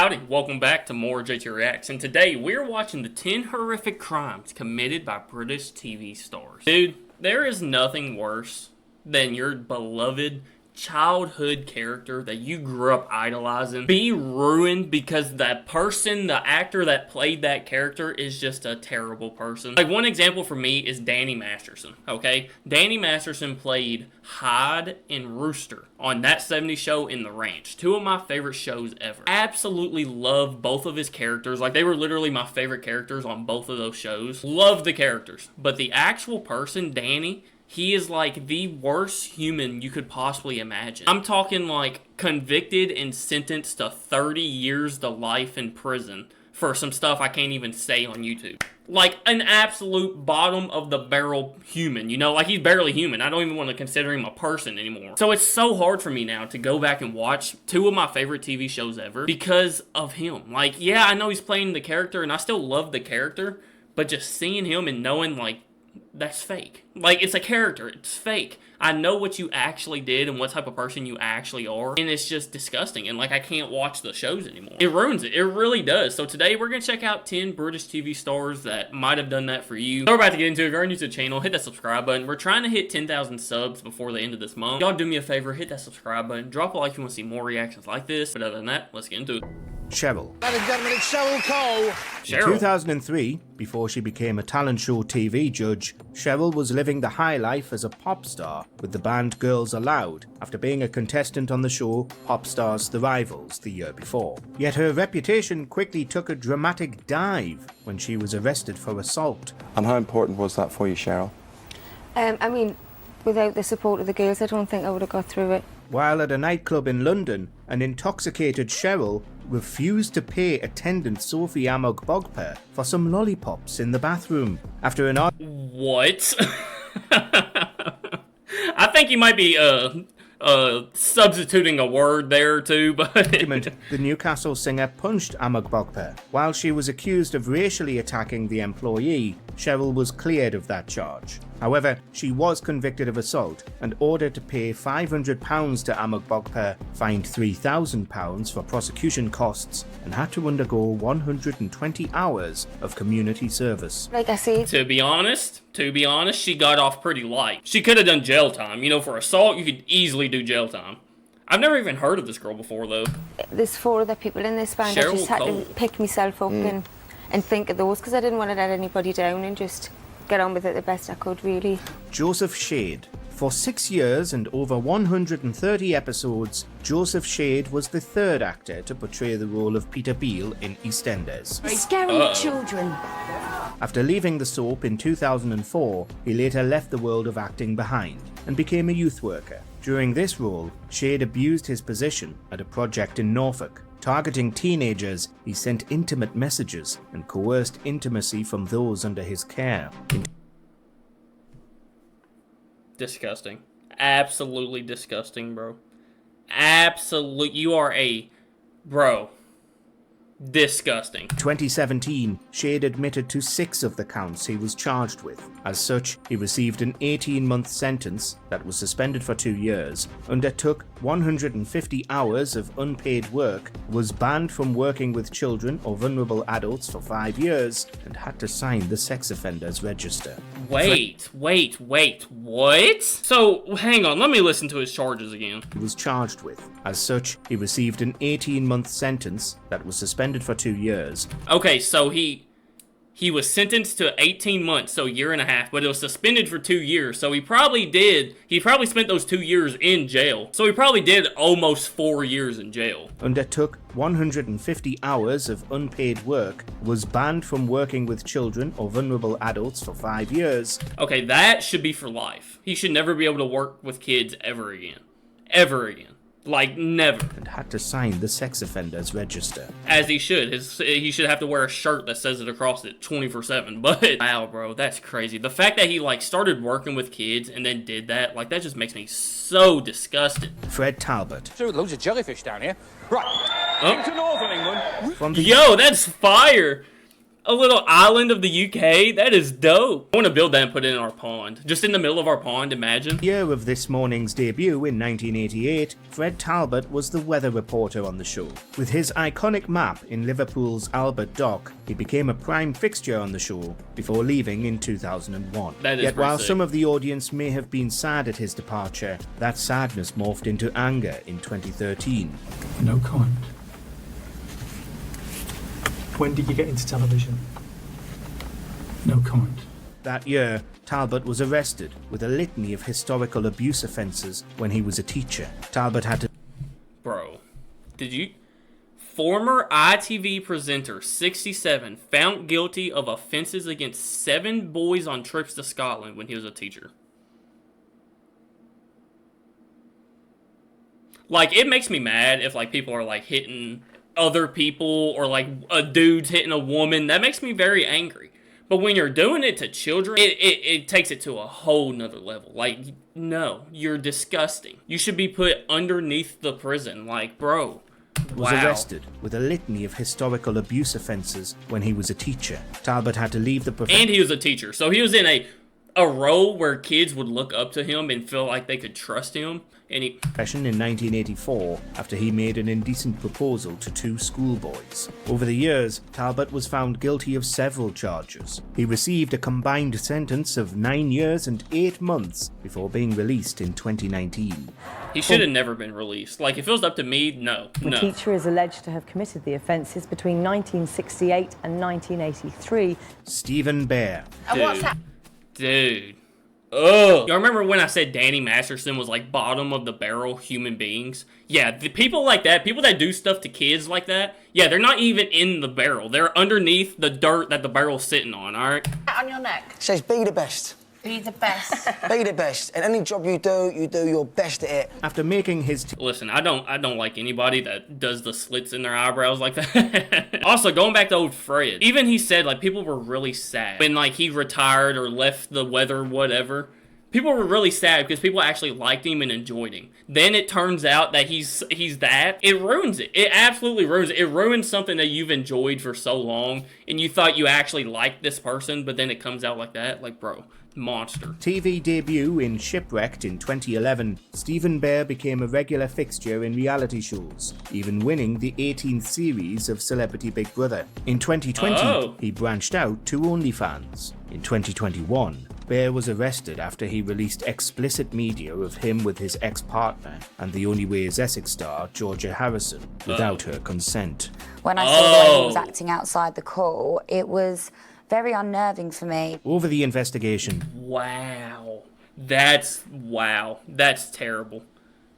Howdy, welcome back to more JTReacts, and today we're watching the 10 horrific crimes committed by British TV stars. Dude, there is nothing worse than your beloved childhood character that you grew up idolizing be ruined because that person, the actor that played that character, is just a terrible person. Like, one example for me is Danny Masterson, okay? Danny Masterson played Hyde and Rooster on That 70s Show in The Ranch. Two of my favorite shows ever. Absolutely love both of his characters. Like, they were literally my favorite characters on both of those shows. Love the characters. But the actual person, Danny, he is like the worst human you could possibly imagine. I'm talking like convicted and sentenced to 30 years to life in prison for some stuff I can't even say on YouTube. Like an absolute bottom of the barrel human, you know, like he's barely human. I don't even want to consider him a person anymore. So it's so hard for me now to go back and watch two of my favorite TV shows ever because of him. Like, yeah, I know he's playing the character and I still love the character, but just seeing him and knowing like, that's fake. Like, it's a character. It's fake. I know what you actually did and what type of person you actually are, and it's just disgusting. And, like, I can't watch the shows anymore. It ruins it. It really does. So today, we're going to check out 10 British TV stars that might have done that for you. So we're about to get into it. If you're new to the channel, hit that subscribe button. We're trying to hit 10,000 subs before the end of this month. Y'all do me a favor. Hit that subscribe button. Drop a like if you want to see more reactions like this. But other than that, let's get into it. Cheryl. Ladies and gentlemen, it's Cheryl Cole. In 2003, before she became a talent show TV judge, Cheryl was living the high life as a pop star with the band Girls Aloud after being a contestant on the show Pop Stars The Rivals the year before. Yet her reputation quickly took a dramatic dive when she was arrested for assault. And how important was that for you, Cheryl? I mean, without the support of the girls, I don't think I would have got through it. While at a nightclub in London, an intoxicated Cheryl refused to pay attendant Sophie Amog-Bogper for some lollipops in the bathroom. After an What? I think you might be substituting a word there too, but argument, the Newcastle singer punched Amog-Bogper. While she was accused of racially attacking the employee, Cheryl was cleared of that charge. However, she was convicted of assault and ordered to pay £500 to Amog-Bogper, fined £3,000 for prosecution costs, and had to undergo 120 hours of community service. Like I said, to be honest, she got off pretty light. She could have done jail time. You know, for assault, you could easily do jail time. I've never even heard of this girl before, though. there's 4 other people in this band. Cheryl I just had Cole. to pick myself up and think of those because I didn't want to let anybody down and just get on with it the best I could, really. Joseph Shade. For 6 years and over 130 episodes, Joseph Shade was the third actor to portray the role of Peter Beale in EastEnders. Scaring children. After leaving the soap in 2004, he later left the world of acting behind and became a youth worker. During this role, Shade abused his position at a project in Norfolk. Targeting teenagers, he sent intimate messages and coerced intimacy from those under his care. Disgusting. Absolutely disgusting, bro. You are a... Bro. Disgusting. 2017, Shade admitted to 6 of the counts he was charged with. As such, he received an 18-month sentence that was suspended for 2 years, undertook 150 hours of unpaid work, was banned from working with children or vulnerable adults for 5 years, and had to sign the sex offenders register. Wait, what? So, hang on, let me listen to his charges again. He was charged with. As such, he received an 18-month sentence that was suspended for 2 years. Okay, so he was sentenced to 18 months, so a year and a half, but it was suspended for 2 years, so he probably spent those 2 years in jail. So he probably did almost 4 years in jail. Undertook 150 hours of unpaid work, was banned from working with children or vulnerable adults for 5 years. Okay, that should be for life. He should never be able to work with kids ever again. Ever again. Like, never. And had to sign the sex offenders register. As he should. He should have to wear a shirt that says it across it 24/7. But, wow, bro, that's crazy. The fact that he, like, started working with kids and then did that, like, that just makes me so disgusted. Fred Talbot. There are loads of jellyfish down here. Right, into northern England. From the Yo, that's fire! A little island of the UK? That is dope. I want to build that and put it in our pond. Just in the middle of our pond, imagine. The year of this morning's debut in 1988, Fred Talbot was the weather reporter on the show. With his iconic map in Liverpool's Albert Dock, he became a prime fixture on the show before leaving in 2001. Yet while some of the audience may have been sad at his departure, that sadness morphed into anger in 2013. No comment. When did you get into television? No comment. That year, Talbot was arrested with a litany of historical abuse offences when he was a teacher. Talbot had to... Bro, did you... Former ITV presenter, 67, found guilty of offences against 7 boys on trips to Scotland when he was a teacher. Like, it makes me mad if, like, people are, like, hitting other people or, like, a dude's hitting a woman. That makes me very angry. But when you're doing it to children, it takes it to a whole nother level. Like, no, you're disgusting. You should be put underneath the prison. Like, bro. Was arrested with a litany of historical abuse offences when he was a teacher. Talbot had to leave the profession. And he was a teacher. So he was in a role where kids would look up to him and feel like they could trust him. And he... in 1984 after he made an indecent proposal to 2 schoolboys. Over the years, Talbot was found guilty of several charges. He received a combined sentence of 9 years and 8 months before being released in 2019. He should have never been released. Like, if it was up to me, no. The teacher is alleged to have committed the offences between 1968 and 1983. Stephen Bear. Dude. Ugh. Y'all remember when I said Danny Masterson was like bottom of the barrel human beings? Yeah, the people like that, people that do stuff to kids like that, yeah, they're not even in the barrel. They're underneath the dirt that the barrel's sitting on, alright? On your neck. It says be the best. Be the best. Be the best. And any job you do your best at it. After making his... Listen, I don't like anybody that does the slits in their eyebrows like that. Also, going back to old Fred, even he said, like, people were really sad when, like, he retired or left the weather, whatever. People were really sad because people actually liked him and enjoyed him. Then it turns out that he's that. It ruins it. It absolutely ruins it. It ruins something that you've enjoyed for so long and you thought you actually liked this person, but then it comes out like that. Like, bro, monster. TV debut in Shipwrecked in 2011, Stephen Bear became a regular fixture in reality shows, even winning the 18th series of Celebrity Big Brother. In 2020, he branched out to OnlyFans. In 2021, Bear was arrested after he released explicit media of him with his ex-partner and The Only Way is Essex star Georgia Harrison without her consent. When I saw the way he was acting outside the call, it was very unnerving for me. Over the investigation. Wow. That's terrible.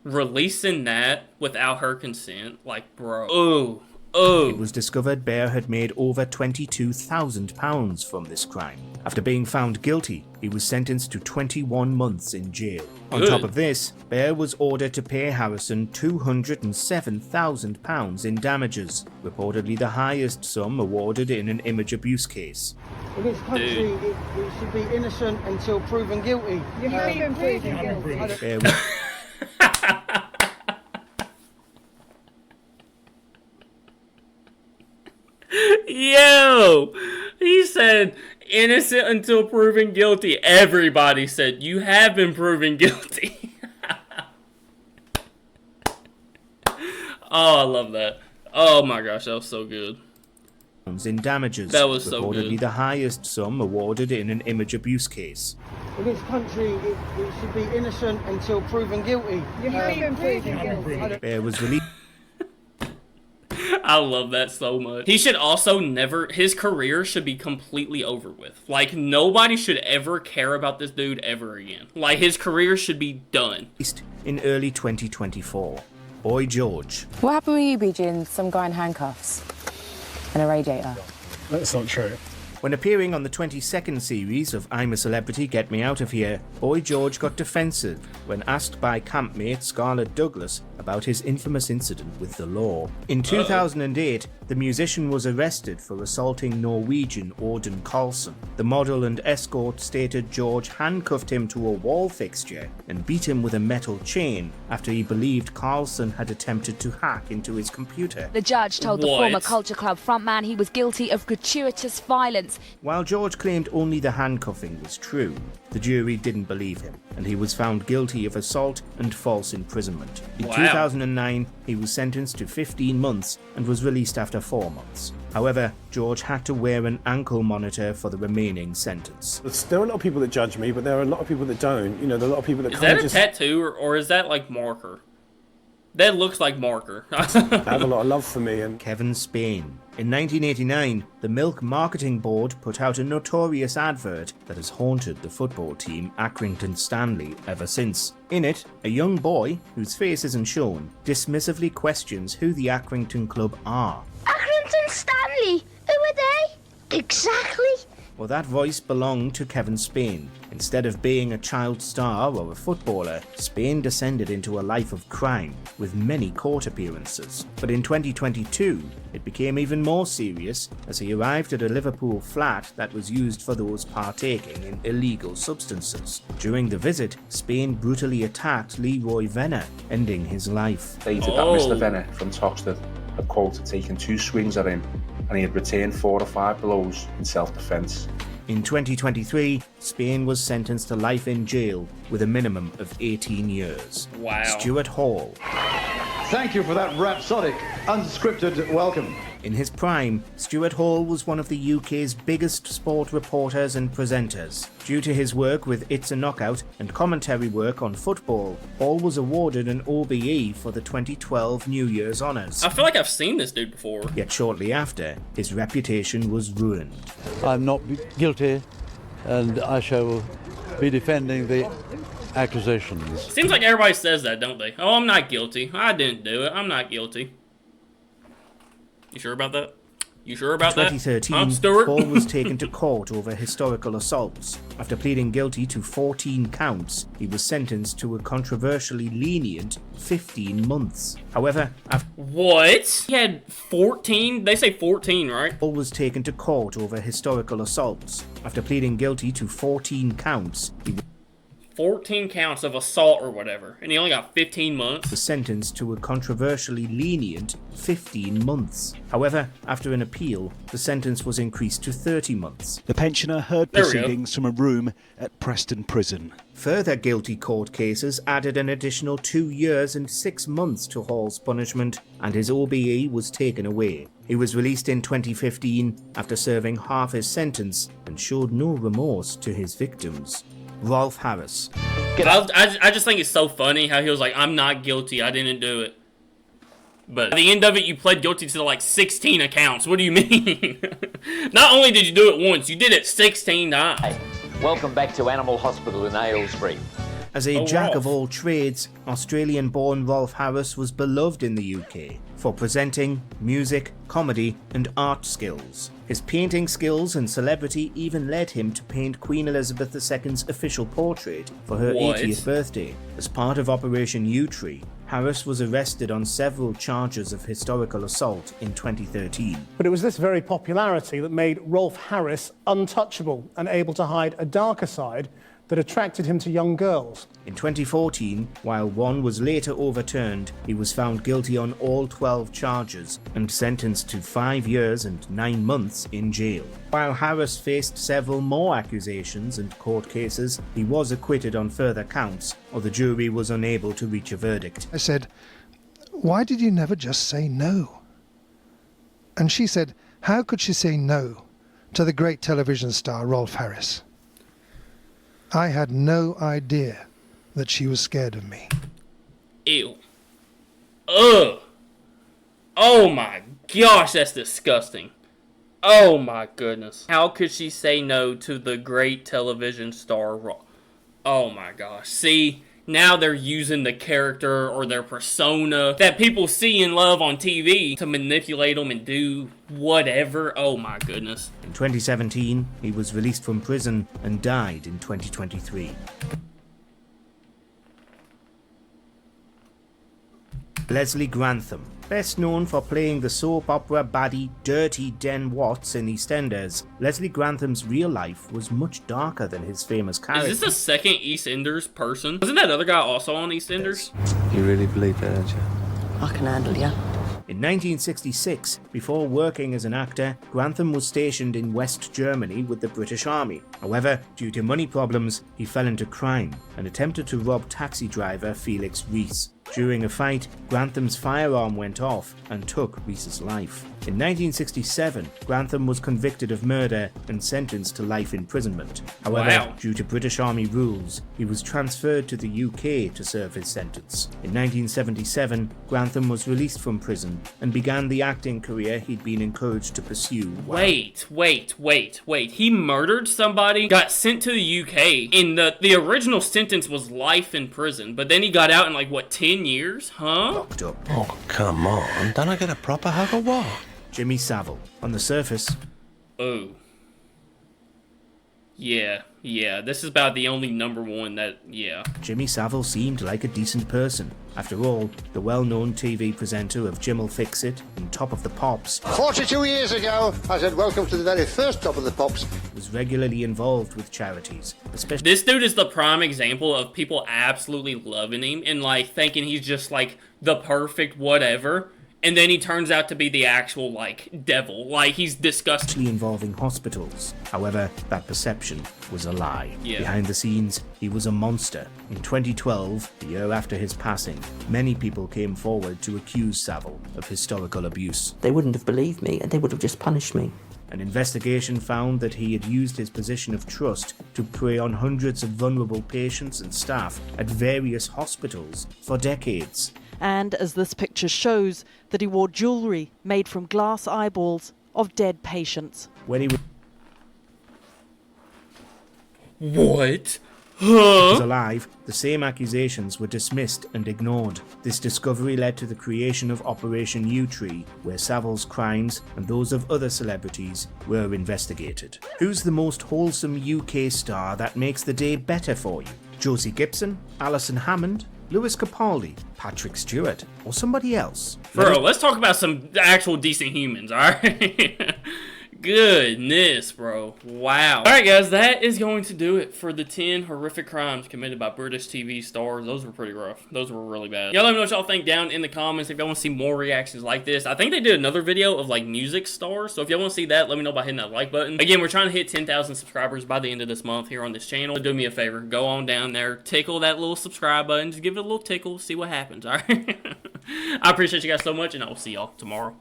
Releasing that without her consent, like, bro. It was discovered Bear had made over £22,000 from this crime. After being found guilty, he was sentenced to 21 months in jail. On top of this, Bear was ordered to pay Harrison £207,000 in damages, reportedly the highest sum awarded in an image abuse case. In this country, it should be innocent until proven guilty. You have been proven guilty. Bear was Yo! He said, innocent until proven guilty. Everybody said, you have been proven guilty. Oh, I love that. Oh my gosh, that was so good. In damages, that was so reportedly good. the highest sum awarded in an image abuse case. In this country, it should be innocent until proven guilty. You have been proven guilty. Bear was released. I love that so much. He should also his career should be completely over with. Like, nobody should ever care about this dude ever again. Like, his career should be done. In early 2024. Boy George. What happened with you, BG, and some guy in handcuffs and a radiator? That's not true. When appearing on the 22nd series of I'm a Celebrity, Get Me Out of Here, Boy George got defensive when asked by campmate Scarlett Douglas about his infamous incident with the law. In 2008, the musician was arrested for assaulting Norwegian Auden Carlsen. The model and escort stated George handcuffed him to a wall fixture and beat him with a metal chain after he believed Carlsen had attempted to hack into his computer. The judge told the former Culture Club frontman he was guilty of gratuitous violence. While George claimed only the handcuffing was true, the jury didn't believe him, and he was found guilty of assault and false imprisonment. In 2009, he was sentenced to 15 months and was released after 4 months. However, George had to wear an ankle monitor for the remaining sentence. There are a lot of people that judge me, but there are a lot of people that don't. You know, there are a lot of people that kind of just... Is that a tattoo, or is that like marker? That looks like marker. I have a lot of love for me. And Kevin Spaine. In 1989, the Milk Marketing Board put out a notorious advert that has haunted the football team Accrington Stanley ever since. In it, a young boy, whose face isn't shown, dismissively questions who the Accrington club are. Accrington Stanley? Who are they? Exactly. Well, that voice belonged to Kevin Spaine. Instead of being a child star or a footballer, Spaine descended into a life of crime, with many court appearances. But in 2022, it became even more serious as he arrived at a Liverpool flat that was used for those partaking in illegal substances. During the visit, Spaine brutally attacked Leroy Venner, ending his life. Stated that Mr. Venner from Toxteth had, quote, taken 2 swings at him and he had returned 4 or 5 blows in self-defence. In 2023, Spaine was sentenced to life in jail with a minimum of 18 years. Wow. Stuart Hall. Thank you for that rhapsodic, unscripted welcome. In his prime, Stuart Hall was one of the UK's biggest sport reporters and presenters. Due to his work with It's a Knockout and commentary work on football, Hall was awarded an OBE for the 2012 New Year's Honours. I feel like I've seen this dude before. Yet shortly after, his reputation was ruined. I'm not guilty, and I shall be defending the accusations. Seems like everybody says that, don't they? Oh, I'm not guilty. I didn't do it. I'm not guilty. You sure about that? You sure about that? 2013, Stuart? Hall was taken to court over historical assaults. After pleading guilty to 14 counts, he was sentenced to a controversially lenient 15 months. However, What? He had 14? They say 14, right? Hall was taken to court over historical assaults. After pleading guilty to 14 counts, he 14 counts of assault or whatever, and he only got 15 months. Was sentenced to a controversially lenient 15 months. However, after an appeal, the sentence was increased to 30 months. The pensioner heard proceedings from a room at Preston Prison. Further guilty court cases added an additional 2 years and 6 months to Hall's punishment, and his OBE was taken away. He was released in 2015 after serving half his sentence and showed no remorse to his victims. Rolf Harris. I just think it's so funny how he was like, I'm not guilty, I didn't do it. But at the end of it, you pled guilty to like 16 accounts. What do you mean? Not only did you do it once, you did it 16 times. Hey, welcome back to Animal Hospital in Aylesbury. As a jack of all trades, Australian-born Rolf Harris was beloved in the UK for presenting, music, comedy, and art skills. His painting skills and celebrity even led him to paint Queen Elizabeth II's official portrait for her 80th birthday. As part of Operation U-Tree, Harris was arrested on several charges of historical assault in 2013. But it was this very popularity that made Rolf Harris untouchable and able to hide a darker side that attracted him to young girls. In 2014, while one was later overturned, he was found guilty on all 12 charges and sentenced to 5 years and 9 months in jail. While Harris faced several more accusations and court cases, he was acquitted on further counts, or the jury was unable to reach a verdict. I said, "Why did you never just say no?" And she said, how could she say no to the great television star Rolf Harris? I had no idea that she was scared of me. Ew. Ugh. Oh my gosh, that's disgusting. Oh my goodness. How could she say no to the great television star Rolf? Oh my gosh. See, Now they're using the character or their persona that people see and love on TV to manipulate them and do whatever. Oh my goodness. In 2017, he was released from prison and died in 2023. Leslie Grantham, best known for playing the soap opera baddie Dirty Den Watts in EastEnders, Leslie Grantham's real life was much darker than his famous character. Is this a second EastEnders person? Wasn't that other guy also on EastEnders? You really believe that, don't you? I can handle you. In 1966, before working as an actor, Grantham was stationed in West Germany with the British Army. However, due to money problems, he fell into crime and attempted to rob taxi driver Felix Rees. During a fight, Grantham's firearm went off and took Rees's life. In 1967, Grantham was convicted of murder and sentenced to life imprisonment. However, due to British Army rules, he was transferred to the UK to serve his sentence. In 1977, Grantham was released from prison and began the acting career he'd been encouraged to pursue. Wait. He murdered somebody, got sent to the UK, and the original sentence was life in prison, but then he got out in like, what, 10 years? Huh? Locked up. Oh, come on. Don't I get a proper hug or what? Jimmy Savile. On the surface. Oh. Yeah. This is about the only number one that, yeah. Jimmy Savile seemed like a decent person. After all, the well-known TV presenter of Jim'll Fix It and Top of the Pops 42 years ago, I said welcome to the very first Top of the Pops. Was regularly involved with charities, especially. This dude is the prime example of people absolutely loving him and like thinking he's just like the perfect whatever. And then he turns out to be the actual, like, devil. Like, he's disgusting. Involving hospitals. However, that perception was a lie. Yeah. Behind the scenes, he was a monster. In 2012, the year after his passing, many people came forward to accuse Savile of historical abuse. They wouldn't have believed me, and they would have just punished me. An investigation found that he had used his position of trust to prey on hundreds of vulnerable patients and staff at various hospitals for decades. And as this picture shows, that he wore jewellery made from glass eyeballs of dead patients. When he was alive, the same accusations were dismissed and ignored. This discovery led to the creation of Operation U-Tree, where Savile's crimes and those of other celebrities were investigated. Who's the most wholesome UK star that makes the day better for you? Josie Gibson, Alison Hammond, Lewis Capaldi, Patrick Stewart, or somebody else? Bro, let's talk about some actual decent humans, alright? Goodness, bro. Wow. Alright, guys, that is going to do it for the 10 horrific crimes committed by British TV stars. Those were pretty rough. Those were really bad. Y'all let me know what y'all think down in the comments if y'all want to see more reactions like this. I think they did another video of, like, music stars. So if y'all want to see that, let me know by hitting that like button. Again, we're trying to hit 10,000 subscribers by the end of this month here on this channel. So do me a favor. Go on down there. Tickle that little subscribe button. Just give it a little tickle. See what happens, alright? I appreciate you guys so much, and I will see y'all tomorrow.